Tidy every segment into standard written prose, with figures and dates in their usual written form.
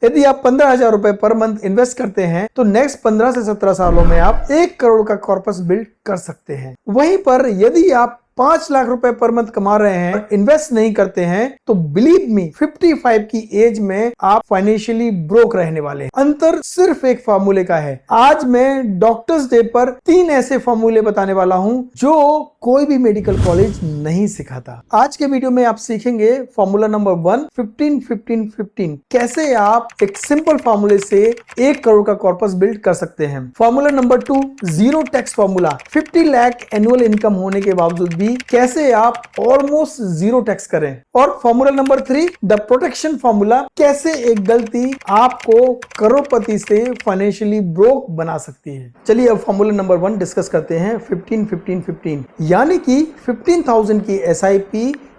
यदि आप 15,000 रुपए पर मंथ इन्वेस्ट करते हैं तो नेक्स्ट 15 से 17 सालों में आप 1 करोड़ का कॉर्पस बिल्ड कर सकते हैं। वहीं पर यदि आप 5 लाख रुपए पर मंथ कमा रहे हैं, इन्वेस्ट नहीं करते हैं, तो बिलीव मी 55 की एज में आप फाइनेंशियली ब्रोक रहने वाले हैं। अंतर सिर्फ एक फार्मूले का है। आज मैं डॉक्टर्स डे पर 3 ऐसे फार्मूले बताने वाला हूं जो कोई भी मेडिकल कॉलेज नहीं सिखाता। आज के वीडियो में आप सीखेंगे फार्मूला नंबर 1 15-15-15 कैसे आप एक सिंपल फार्मूले से 1 करोड़ का कॉर्पस बिल्ड कर सकते हैं। Formula number 2 zero tax formula, 50 lakh annual income होने के बावजूद भी कैसे आप ऑलमोस्ट जीरो टैक्स करें। और formula number 3 the protection formula, कैसे एक गलती आपको करोड़पति से फाइनेंशियली ब्रोक बना सकती है। चलिए अब फार्मूला नंबर 1 डिस्कस करते हैं 15-15-15, यानी कि 15,000 की SIP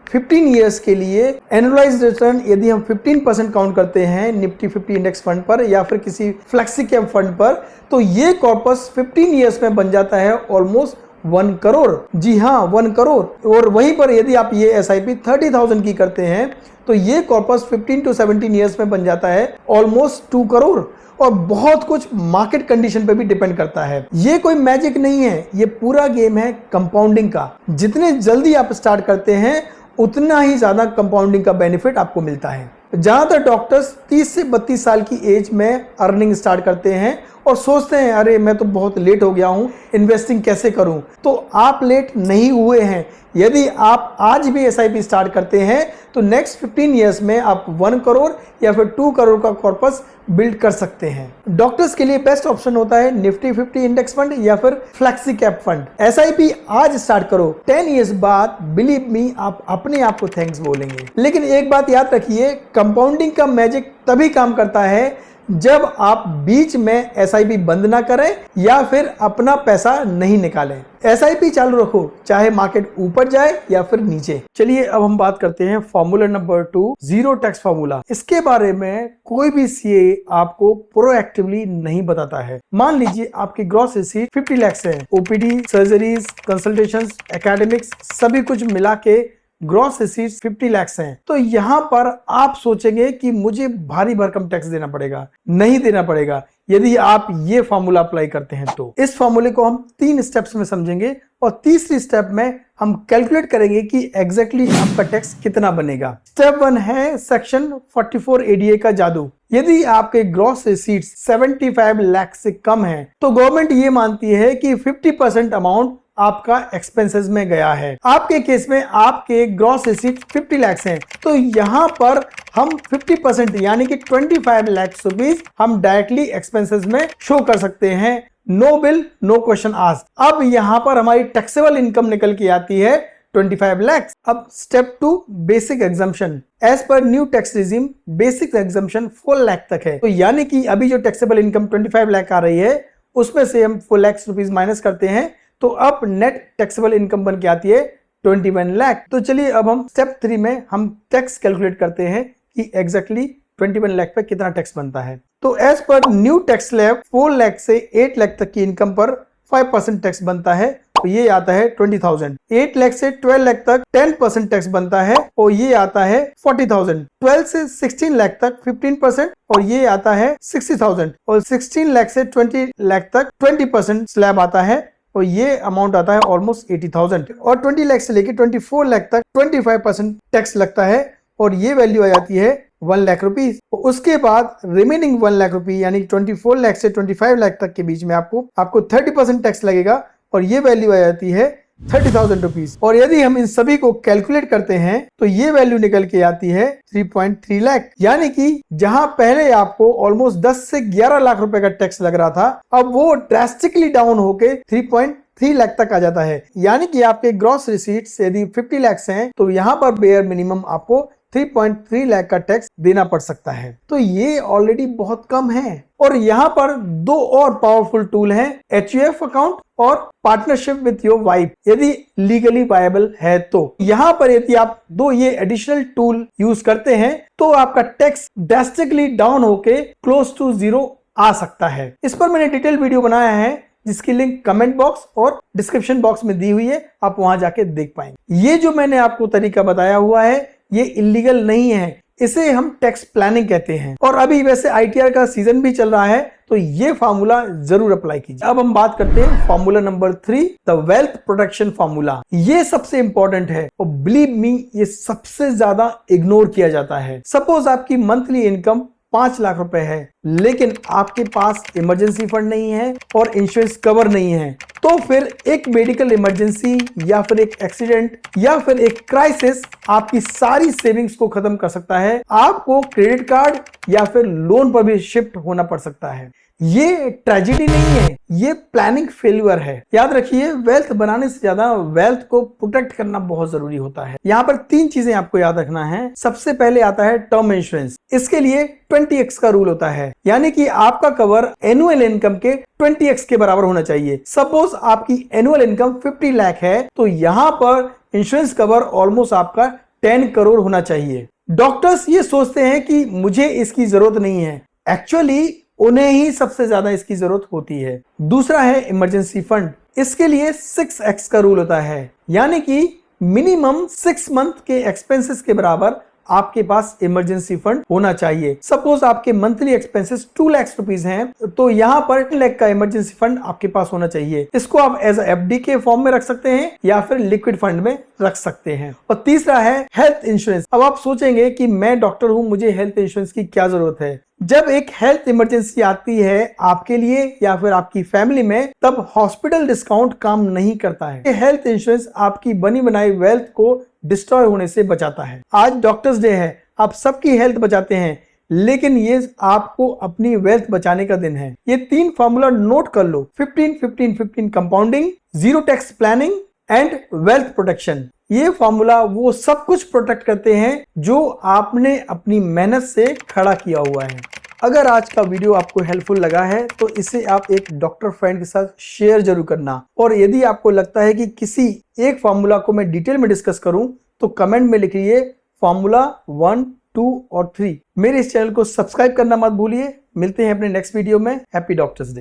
15 ईयर्स के लिए एनुअलाइज्ड रिटर्न यदि हम 15% काउंट करते हैं निफ्टी 50 इंडेक्स फंड पर या फिर किसी फ्लेक्सी कैप फंड पर, तो ये कॉर्पस 15 ईयर्स में बन जाता है ऑलमोस्ट 1 करोड़। जी हाँ, 1 करोड़। और वहीं पर यदि आप ये SIP 30,000 की करते हैं तो ये कॉर्पस 15 to 17 ईयर्स में बन जाता है ऑलमोस्ट 2 करोड़। और बहुत कुछ मार्केट कंडीशन पे भी डिपेंड करता है। ये कोई मैजिक नहीं है, ये पूरा गेम है कंपाउंडिंग का। जितने जल्दी आप स्टार्ट करते हैं उतना ही ज्यादा कंपाउंडिंग का बेनिफिट आपको मिलता है। ज्यादातर डॉक्टर्स 30 से 32 साल की एज में अर्निंग स्टार्ट करते हैं और सोचते हैं अरे मैं तो बहुत लेट हो गया हूं, इन्वेस्टिंग कैसे करूं। तो आप लेट नहीं हुए हैं। यदि आप आज भी SIP स्टार्ट करते हैं तो नेक्स्ट 15 ईयर्स में आप 1 करोड़ या फिर 2 करोड़ का कॉर्पस बिल्ड कर सकते हैं। डॉक्टर्स के लिए बेस्ट ऑप्शन होता है निफ्टी 50 इंडेक्स फंड या फिर फ्लेक्सी कैप फंड। SIP आज स्टार्ट करो, 10 ईयर्स बाद बिलीव मी आप अपने आप को थैंक्स बोलेंगे। लेकिन एक बात याद रखिए, कंपाउंडिंग का मैजिक तभी काम करता है जब आप बीच में SIP बंद ना करें या फिर अपना पैसा नहीं निकालें। SIP चालू रखो चाहे मार्केट ऊपर जाए या फिर नीचे। चलिए अब हम बात करते हैं formula number 2 zero tax formula. इसके बारे में कोई भी CA आपको प्रोएक्टिवली नहीं बताता है। मान लीजिए आपकी ग्रॉस रिसीट 50 लाख है, OPD, सर्जरीज, कंसल्टेशंस, एकेडमिक्स सभी कुछ मिला के ग्रॉस रिसीट्स 50 लाख हैं। तो यहां पर आप सोचेंगे कि मुझे भारी भरकम टैक्स देना पड़ेगा। नहीं देना पड़ेगा यदि आप ये फार्मूला अप्लाई करते हैं। तो इस फार्मूले को हम 3 स्टेप्स में समझेंगे और तीसरी स्टेप में हम कैलकुलेट करेंगे कि एग्जैक्टली आपका टैक्स कितना बनेगा। स्टेप 1 है सेक्शन 44 ADA का जादू। यदि आपके ग्रॉस रिसीट्स 75 लाख से कम है तो गवर्नमेंट ये मानती है कि 50% अमाउंट आपका एक्सपेंसेस में गया है। आपके केस में आपके ग्रॉस रिसीट 50 लाख हैं, तो यहां पर हम 50% यानी कि 25 लाख रुपीज हम डायरेक्टली एक्सपेंसेस में शो कर सकते हैं। No bill no question asked. अब यहां पर हमारी टैक्सेबल इनकम निकल के आती है 25 लाख। अब step 2 basic exemption. As per new tax regime basic exemption 4 lakh तक है। तो यानी कि अभी जो टैक्सेबल इनकम 25 लाख आ रही है उसमें से हम 4 लाख रुपीज माइनस करते हैं तो अब नेट टैक्सेबल इनकम बन के आती है 21 लाख। तो चलिए अब हम स्टेप 3 में हम टैक्स कैलकुलेट करते हैं कि एग्जैक्टली 21 लाख पे कितना टैक्स बनता है। तो as per new tax slab 4 lakh से 8 लाख तक की इनकम पर 5% टैक्स बनता है, तो ये आता है 20,000। 8 लाख से 12 लाख तक 10% टैक्स बनता है और ये आता है 40,000। 12 से 16 लाख तक 15% और ये आता है 60,000। और 16 लाख से 20 लाख तक 20% स्लैब आता है और ये अमाउंट आता है ऑलमोस्ट 80,000। और 20 लाख से लेके 24 लाख तक 25% टैक्स लगता है और ये वैल्यू आ जाती है 1 लाख रुपीज। उसके बाद रिमेनिंग 1 लाख रुपीज यानी 24 लाख से 25 लाख तक के बीच में आपको 30% टैक्स लगेगा और ये वैल्यू आ जाती है 30,000 रुपीज। और यदि हम इन सभी को कैलकुलेट करते हैं तो ये वैल्यू निकल के आती है 3.3 लाख। यानी कि जहां पहले आपको ऑलमोस्ट 10 से 11 लाख रुपए का टैक्स लग रहा था, अब वो ड्रास्टिकली डाउन होके 3.3 लाख तक आ जाता है। यानी कि आपके ग्रॉस रिसीट्स यदि 50 लाख हैं तो यहाँ पर बेयर मिनिमम आपको 3.3 लाख का टैक्स देना पड़ सकता है। तो ये ऑलरेडी बहुत कम है। और यहाँ पर 2 और पावरफुल टूल हैं, HUF अकाउंट और पार्टनरशिप विथ योर वाइफ, यदि लीगली वायबल है तो। यहाँ पर यदि आप 2 ये एडिशनल टूल यूज करते हैं तो आपका टैक्स ड्रास्टिकली डाउन होके क्लोज टू 0 आ सकता है। इस पर मैंने डिटेल वीडियो बनाया है जिसकी लिंक कमेंट बॉक्स और डिस्क्रिप्शन बॉक्स में दी हुई है, आप वहां जाके देख पाएंगे। ये जो मैंने आपको तरीका बताया हुआ है ये इलीगल नहीं है, इसे हम टैक्स प्लानिंग कहते हैं। और अभी वैसे ITR का सीजन भी चल रहा है, तो ये फॉर्मूला जरूर अप्लाई कीजिए। अब हम बात करते हैं formula number 3, the wealth protection formula. ये सबसे इंपॉर्टेंट है और बिलीव मी ये सबसे ज्यादा इग्नोर किया जाता है। सपोज आपकी मंथली इनकम 5 लाख रुपए है, लेकिन आपके पास इमरजेंसी फंड नहीं है और इंश्योरेंस कवर नहीं है, तो फिर एक मेडिकल इमरजेंसी या फिर एक एक्सीडेंट या फिर एक क्राइसिस आपकी सारी सेविंग्स को खत्म कर सकता है। आपको क्रेडिट कार्ड या फिर लोन पर भी शिफ्ट होना पड़ सकता है। ये ट्रेजेडी नहीं है, ये प्लानिंग फेल्यूर है। याद रखिए, वेल्थ बनाने से ज्यादा वेल्थ को प्रोटेक्ट करना बहुत जरूरी होता है। यहाँ पर 3 चीजें आपको याद रखना है। सबसे पहले आता है टर्म इंश्योरेंस। इसके लिए 20x का रूल होता है, यानी कि आपका कवर एनुअल इनकम के 20x के बराबर होना चाहिए। सपोज आपकी एनुअल इनकम 50 लाख है, तो यहाँ पर इंश्योरेंस कवर ऑलमोस्ट आपका 10 करोड़ होना चाहिए। डॉक्टर्स ये सोचते हैं कि मुझे इसकी जरूरत नहीं है, एक्चुअली उन्हें ही सबसे ज्यादा इसकी जरूरत होती है। दूसरा है इमरजेंसी फंड। इसके लिए 6x का रूल होता है, यानी कि मिनिमम 6 मंथ के एक्सपेंसेस के बराबर आपके पास इमरजेंसी फंड होना चाहिए। सपोज आपके मंथली एक्सपेंसेस 2 लाख रुपीज हैं, तो यहाँ पर 1 लाख का इमरजेंसी फंड आपके पास होना चाहिए। इसको आप एज FD के फॉर्म में रख सकते हैं या फिर लिक्विड फंड में रख सकते हैं। और तीसरा है हेल्थ इंश्योरेंस। अब आप सोचेंगे कि मैं डॉक्टर हूं, मुझे हेल्थ इंश्योरेंस की क्या जरूरत है। जब एक हेल्थ इमरजेंसी आती है आपके लिए या फिर आपकी फैमिली में, तब हॉस्पिटल डिस्काउंट काम नहीं करता है। हेल्थ इंश्योरेंस आपकी बनी बनाई वेल्थ को डिस्ट्रॉय होने से बचाता है। आज डॉक्टर्स डे है, आप सबकी हेल्थ बचाते हैं, लेकिन ये आपको अपनी वेल्थ बचाने का दिन है। ये 3 फॉर्मूला नोट कर लो, 15-15-15 compounding, zero tax planning and wealth protection. ये फॉर्मूला वो सब कुछ प्रोटेक्ट करते हैं जो आपने अपनी मेहनत से खड़ा किया हुआ है। अगर आज का वीडियो आपको हेल्पफुल लगा है, तो इसे आप एक डॉक्टर फ्रेंड के साथ शेयर जरूर करना। और यदि आपको लगता है कि किसी एक फॉर्मूला को मैं डिटेल में डिस्कस करूं, तो कमेंट में लिखिए फॉर्मूला 1, 2 और 3। मेरे इस चैनल को सब्सक्राइब करना मत भूलिए। मिलते हैं अपने नेक्स्ट वीडियो में। Happy doctors day.